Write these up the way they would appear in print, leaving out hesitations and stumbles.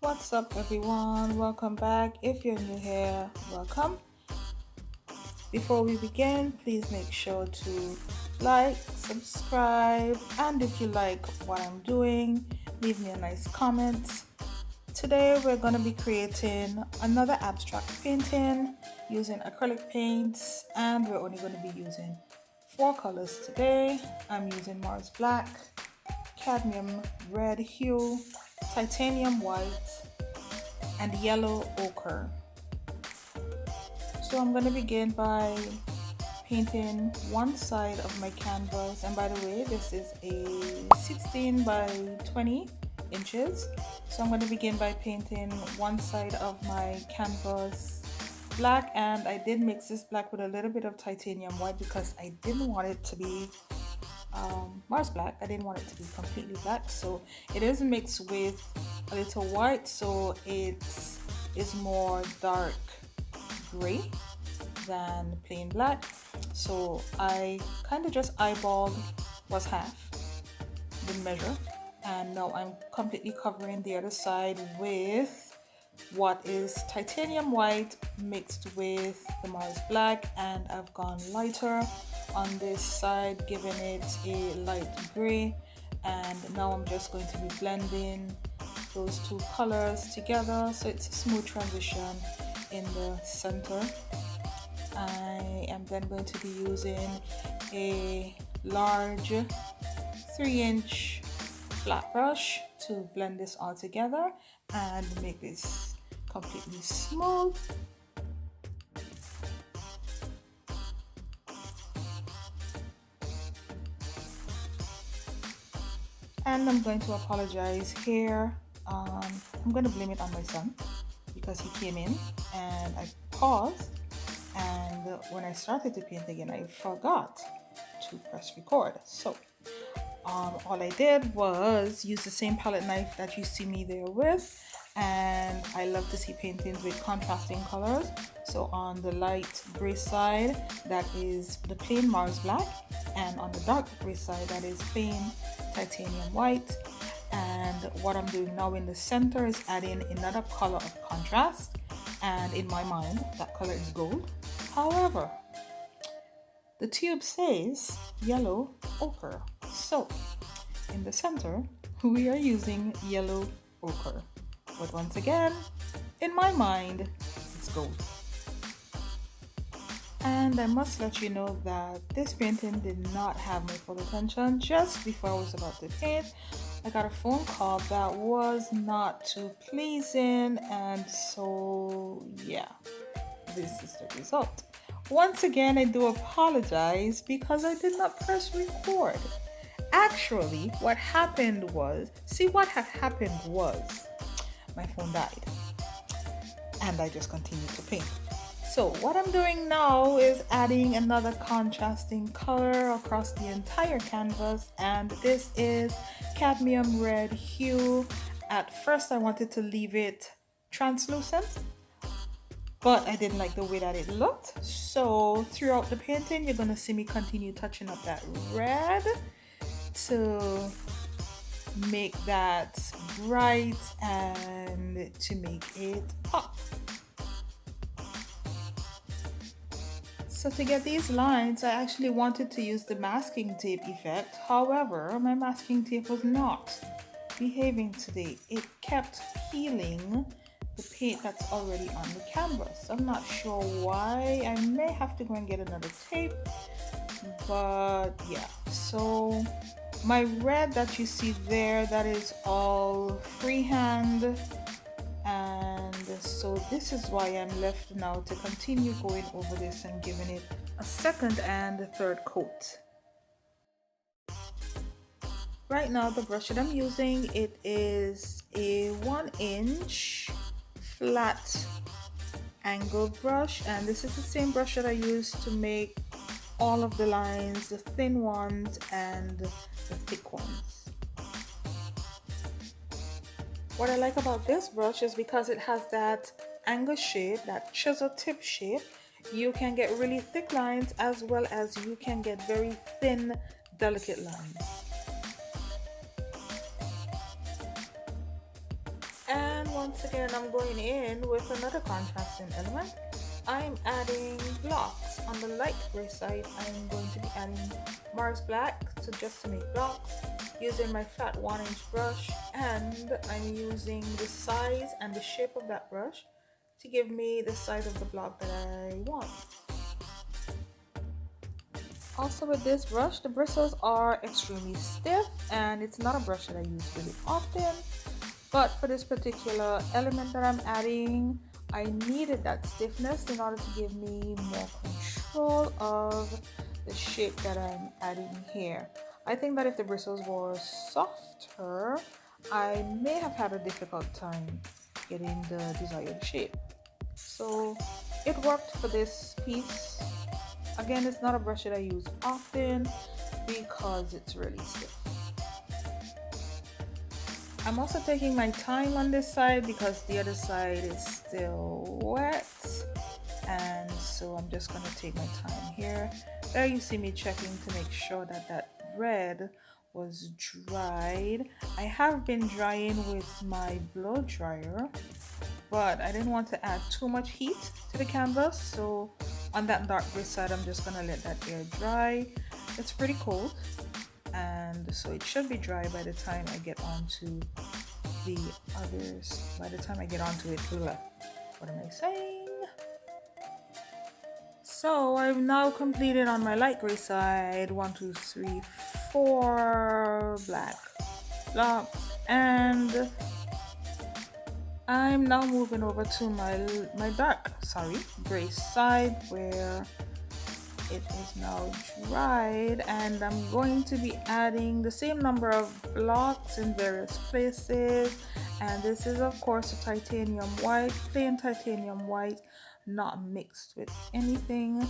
What's up, everyone? Welcome back. If you're new here, welcome. Before we begin, please make sure to like, subscribe, and if you like what I'm doing, leave me a nice comment. Today, we're going to be creating another abstract painting using acrylic paints, and we're only going to be using 4 colors today. I'm using Mars Black, Cadmium Red hue, Titanium White, and Yellow Ochre. So I'm going to begin by painting one side of my canvas, and by the way, this is a 16 by 20 inches. So I'm going to begin by painting one side of my canvas black, and I did mix this black with a little bit of titanium white because I didn't want it to be Mars Black. I didn't want it to be completely black, so it is mixed with a little white, so it is more dark gray than plain black. So I kind of just eyeballed was half, didn't measure, and now I'm completely covering the other side with what is titanium white mixed with the Mars Black, and I've gone lighter on this side, giving it a light gray. And now I'm just going to be blending those two colors together so it's a smooth transition in the center. I am then going to be using a large 3-inch flat brush to blend this all together and make this completely smooth. And I'm going to apologize here. I'm going to blame it on my son because he came in and I paused, and when I started to paint again I forgot to press record. So all I did was use the same palette knife that you see me there with, and I love to see paintings with contrasting colors. So on the light gray side, that is the plain Mars Black, and on the dark gray side, that is plain titanium white. And what I'm doing now in the center is adding another color of contrast, and in my mind that color is gold. However, the tube says yellow ochre, so in the center we are using yellow ochre, but once again in my mind it's gold. And I must let you know that this painting did not have my full attention. Just before I was about to paint, I got a phone call that was not too pleasing, and so yeah, this is the result. Once again, I do apologize because I did not press record. Actually, what happened was, what had happened was my phone died and I just continued to paint. So what I'm doing now is adding another contrasting color across the entire canvas, and this is Cadmium Red hue. At first I wanted to leave it translucent, but I didn't like the way that it looked. So throughout the painting, you're going to see me continue touching up that red to make that bright and to make it pop. So to get these lines, I actually wanted to use the masking tape effect. However, my masking tape was not behaving today. It kept peeling the paint that's already on the canvas. I'm not sure why. I may have to go and get another tape, but yeah. So my red that you see there, that is all freehand, and so this is why I'm left now to continue going over this and giving it a second and a third coat. Right now the brush that I'm using, it is a 1-inch flat angle brush, and this is the same brush that I used to make all of the lines, the thin ones and the thick ones. What I like about this brush is because it has that angle shape, that chisel tip shape. You can get really thick lines as well as you can get very thin, delicate lines. And once again, I'm going in with another contrasting element. I'm adding blocks. On the light gray side, I'm going to be adding Mars Black, so just to make blocks, using my flat 1-inch brush, and I'm using the size and the shape of that brush to give me the size of the block that I want. Also with this brush, the bristles are extremely stiff, and it's not a brush that I use really often, but for this particular element that I'm adding, I needed that stiffness in order to give me more control of the shape that I'm adding here. I think that if the bristles were softer, I may have had a difficult time getting the desired shape. So it worked for this piece. Again, it's not a brush that I use often because it's really stiff. I'm also taking my time on this side because the other side is still wet, and so I'm just going to take my time here. There you see me checking to make sure that that red was dried. I have been drying with my blow dryer, but I didn't want to add too much heat to the canvas, so on that dark gray side, I'm just gonna let that air dry. It's pretty cold, and so it should be dry by the time I get onto the others. By the time I get onto it, what am I saying? So I've now completed on my light gray side 1, 2, 3, 4 black blocks, and I'm now moving over to my dark gray side where it is now dried, and I'm going to be adding the same number of blocks in various places. And this is of course a titanium white, plain titanium white, not mixed with anything.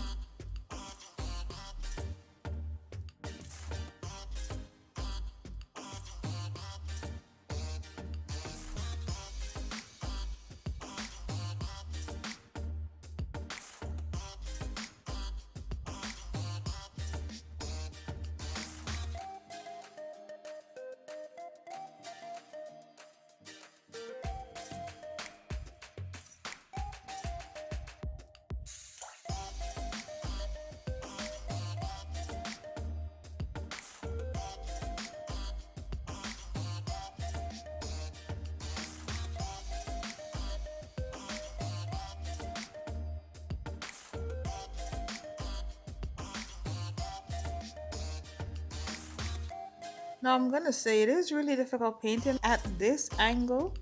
Now I'm gonna say it is really difficult painting at this angle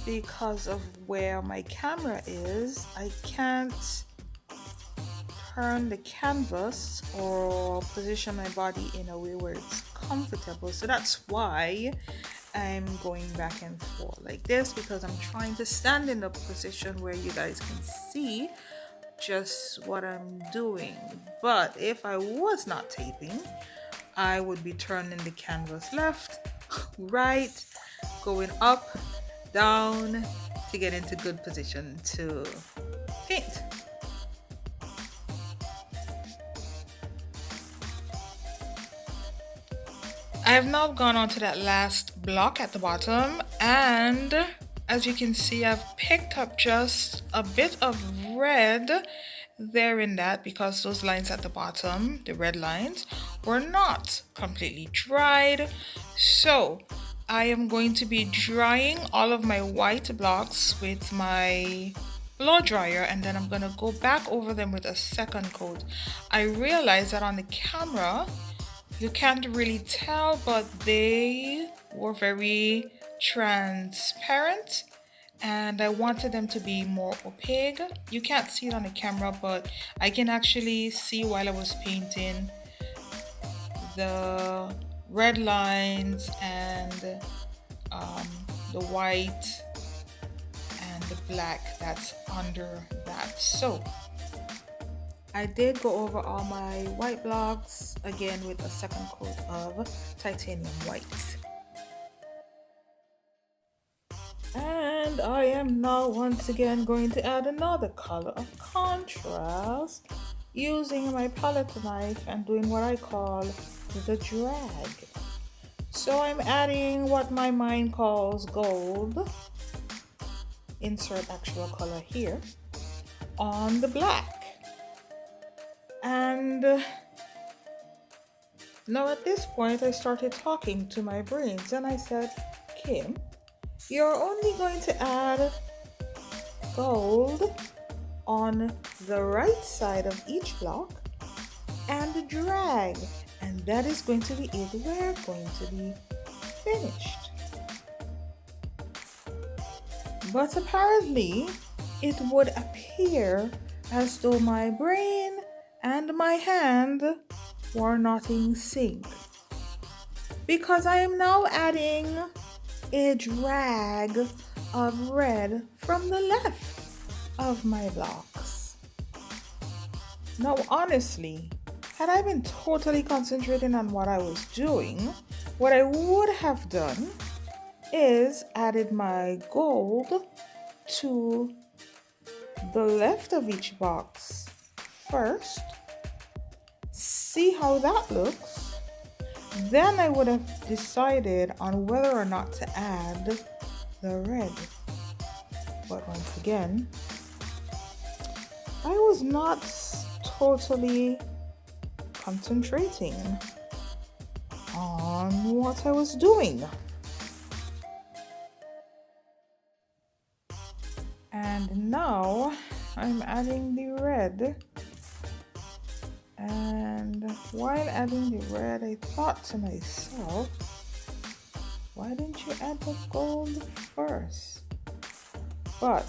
because of where my camera is. I can't turn the canvas or position my body in a way where it's comfortable, so that's why I'm going back and forth like this, because I'm trying to stand in a position where you guys can see just what I'm doing. But if I was not taping, I would be turning the canvas left, right, going up, down to get into good position to paint. I have now gone on to that last block at the bottom, and as you can see, I've picked up just a bit of red there in that, because those lines at the bottom, the red lines, were not completely dried. So I am going to be drying all of my white blocks with my blow dryer, and then I'm going to go back over them with a second coat. I realized that on the camera you can't really tell, but they were very transparent, and I wanted them to be more opaque. You can't see it on the camera, but I can actually see while I was painting the red lines and the white and the black that's under that. So I did go over all my white blocks again with a second coat of titanium white. And I am now once again going to add another color of contrast using my palette knife and doing what I call the drag. So I'm adding what my mind calls gold, insert actual color here on the black. And now at this point I started talking to my brains and I said, Kim, you're only going to add gold on the right side of each block and drag, and that is going to be it. We're going to be finished. But apparently it would appear as though my brain and my hand were not in sync, because I am now adding a drag of red from the left of my blocks. Now honestly, had I been totally concentrating on what I was doing, what I would have done is added my gold to the left of each box first, see how that looks, then I would have decided on whether or not to add the red. But once again, I was not totally concentrating on what I was doing. And now I'm adding the red. And while adding the red, I thought to myself, why didn't you add the gold first? But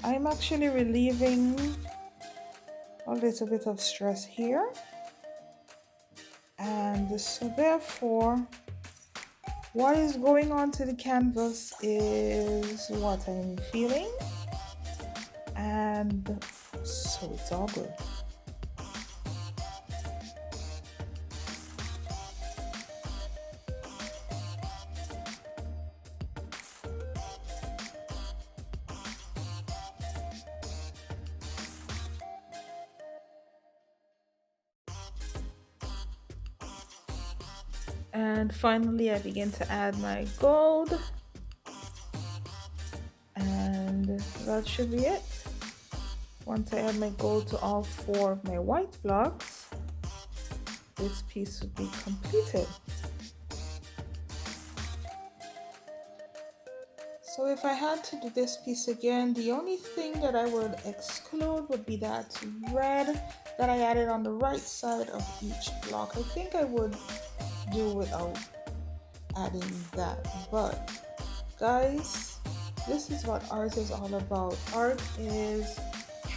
I'm actually relieving a little bit of stress here. And so therefore, what is going on to the canvas is what I'm feeling. And so it's all good. And finally I begin to add my gold, and that should be it. Once I add my gold to all 4 of my white blocks, this piece would be completed. So if I had to do this piece again, the only thing that I would exclude would be that red that I added on the right side of each block. I think I would do without adding that. But guys, this is what art is all about. Art is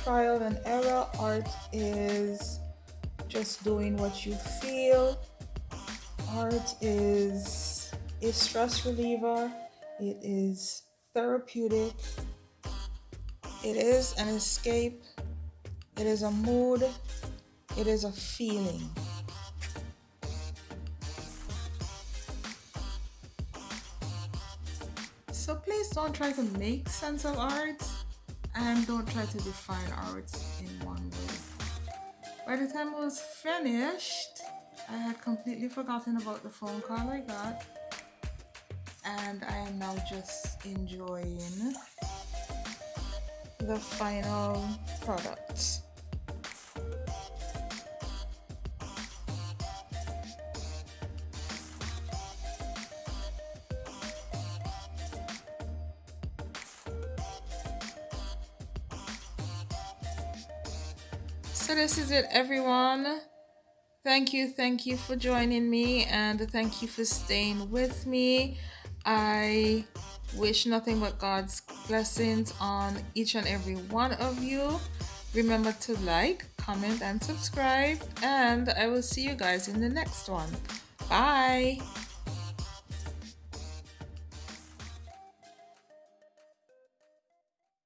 trial and error. Art is just doing what you feel. Art is a stress reliever. It is therapeutic. It is an escape. It is a mood. It is a feeling. So please don't try to make sense of art, and don't try to define art in one way. By the time I was finished, I had completely forgotten about the phone call I got, and I am now just enjoying the final product. So this is it, everyone. Thank you for joining me, and thank you for staying with me. I wish nothing but God's blessings on each and every one of you. Remember to like, comment, and subscribe, and I will see you guys in the next one. Bye.